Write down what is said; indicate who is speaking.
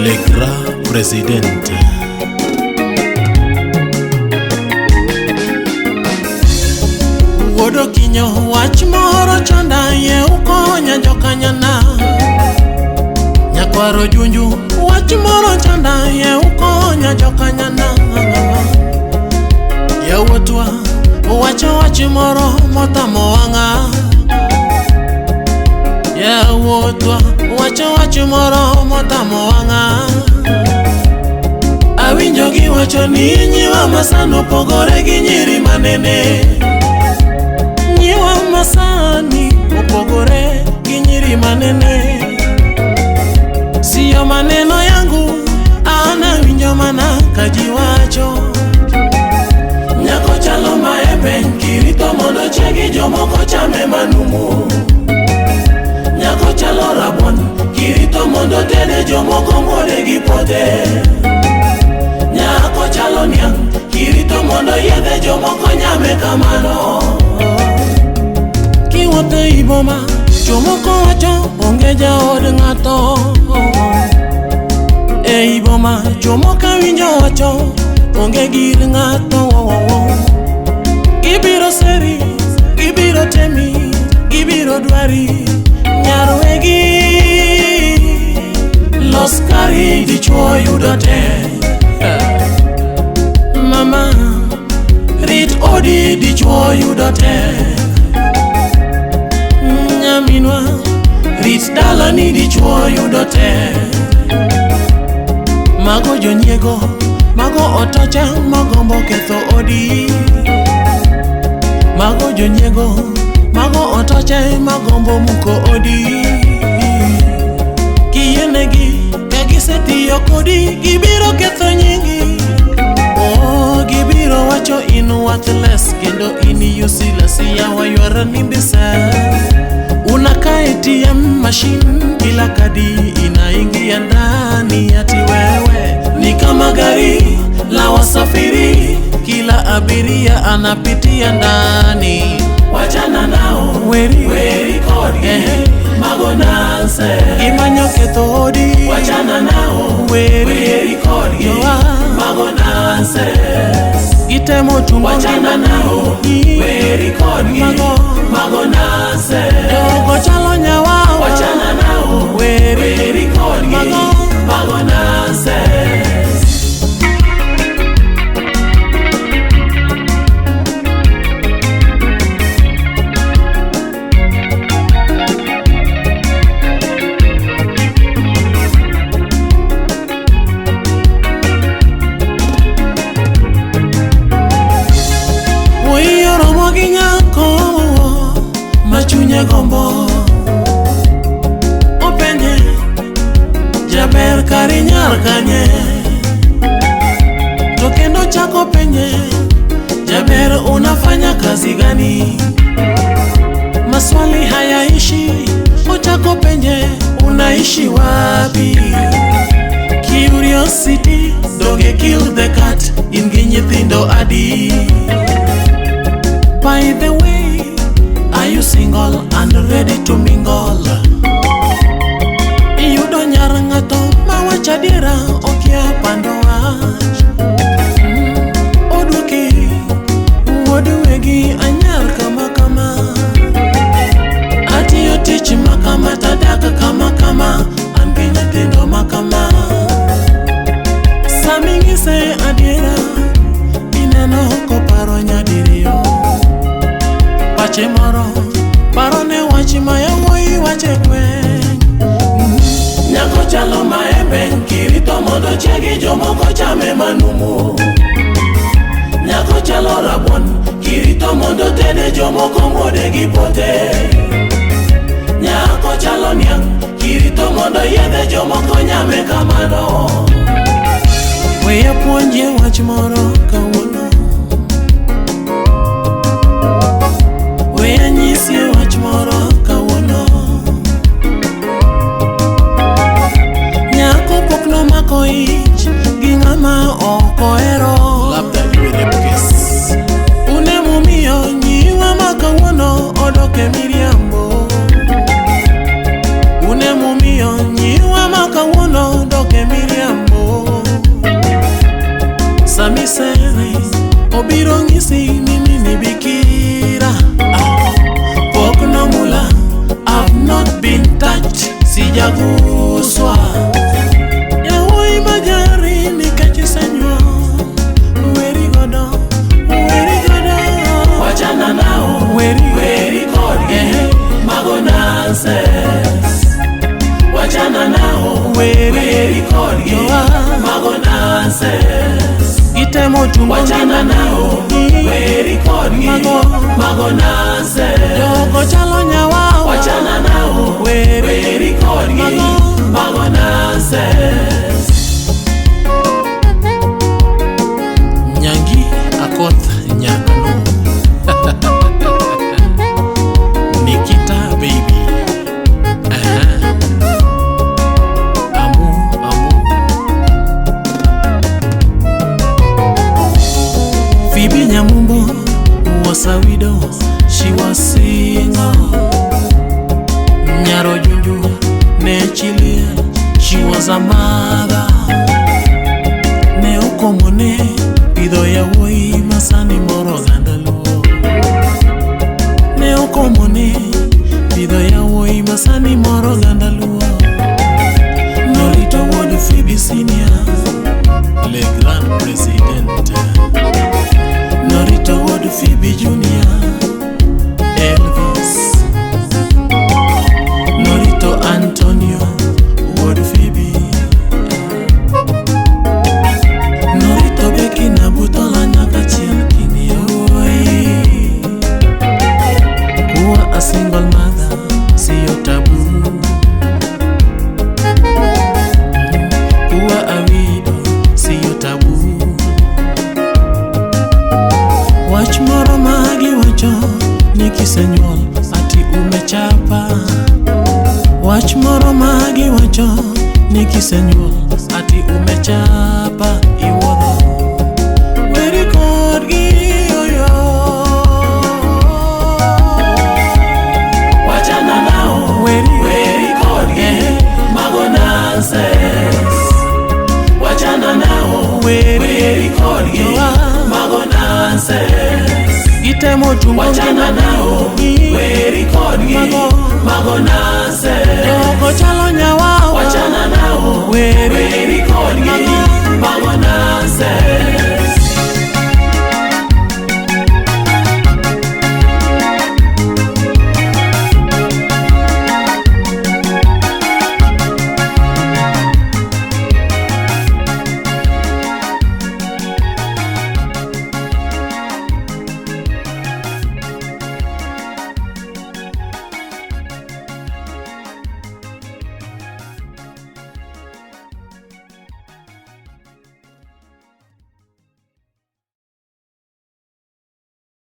Speaker 1: Le grand presidente.
Speaker 2: Wodo kinyo wach moro chanda ye ukonya jokanyana. Nyakwaro junju wach moro chanda ye ukonya jokanyana. Yawotwa wacho wach moro motamo wanga. Yawotwa wacho wach moro motamo wanga. Awinjo gi wacho ni nyiwa masano pogore gi nyiri manene. Nyiwa masani opogore gi nyiri manene. Siyo maneno yangu ana winjo mana kaji wacho. Nyako chalo maebe kirito mondo chegi jomoko chame manumu. Nyako chalo rabon kirito mondo tede jomoko ngode gi pode. Nyako chalo niang kirito mondo yedhe jomoko nyame kamano. Kiwote iboma jomoko wacho onge jaod ng'ato. E iboma jomoko winjo wacho onge gir ng'ato. Gibiro seri, gibiro temi, gibiro dwari nyarwegi. Los kari dichuo yudo te. Mama rit odi dichuo yudo te. Nyaminwa rit dalani dichuo yudo te. Mago jonyego, mago otocha magombo ketho odi. Mago jonyego, mago otocha magombo muko odi. Kiyenegi kagisetiyo kodi gibiro ketho nyingi. Oh, gibiro wacho in worthless kendo in useless. Yawa yuara nimbisa. Unakaa ATM machine kila kadi inaingia ndani ati wewe ni kama gari la wasafiri, kila abiria anapitia ndani. Wachana nao weri kodi mago nanse imanyo ketho odi. Wachana nao weri kodi mago nanse gitemo tungo. Wachana nao weri kodi mago nanse dogo chalo nyawa. Wachana nao weri kodi mago nanse. Machunye gombo openye jaber kari nyar kanye. To kendo chako penye jaber unafanya kazi gani. Maswali hayaishi ochako penye unaishi wapi. Curiosity doge kill the cat ingi nyithindo adi. By the way, are you single and ready to mingle? Iyudo nyar ng'ato mawacha dira okia pando wach. Oduki wegi anyar kama kama. Atiyo tich makama tadaka kama kama. Angi nyithindo makama. Samingise adira ineno koparo nyadiriyo. Pache moro parone wachi maya woi wache kwen. Nyako chalo maebe kirito mondo chegi jomoko chame manumu. Nyako chalo rabon kirito mondo tede jomoko ngode gi pote. Nyako chalo niang kirito mondo yedhe jomoko nyame kamano. Weya puonje wach moro kawuono. Weya nyisi wach moro kawuono. Nyako pokno mako ich gi ng'ama oko ero.
Speaker 1: Labda iwe repkes.
Speaker 2: jaguswa yawuoyi majari nikech senywa weri godo wachana nao weri kodgi mago nonsense wachana nao weri kodgi mago nonsense gitemo tungo wachana nao weri kodgi mago nonsense jogo chalo nyawa wachana nao weri kodgi mago nonsense Nyangi Akoth Nyakano Nikita baby Amu Phoebe Nyamumbo was a widow, she was single. Nyaro Junju Nechilia, she was a mother. Neokomone Pido yawoi masani moro gandaluo Neokomone Pido yawoi masani moro gandaluo Norito wodu Phoebe Senior Le Grand Presidente Norito wodu Phoebe Junior Elvis Norito Antonio wodu Phoebe Norito Beki na butola nyaka chien kini yoi Kuwa a single mother siyo tabu Kuwa a widow siyo tabu Wach moro magi wacho nikisenyuol ati umechapa Wach moro magi wacho nikisenyuol ati umechapa iwodho weri kodgi yoyo wachana nao weri kodgi mago nonsense wachana nao weri kodgi mago nonsense gitemo tungo wachana nao weri kodgi mago nonsense jogo chalo nyawa wachana nao weri kodgi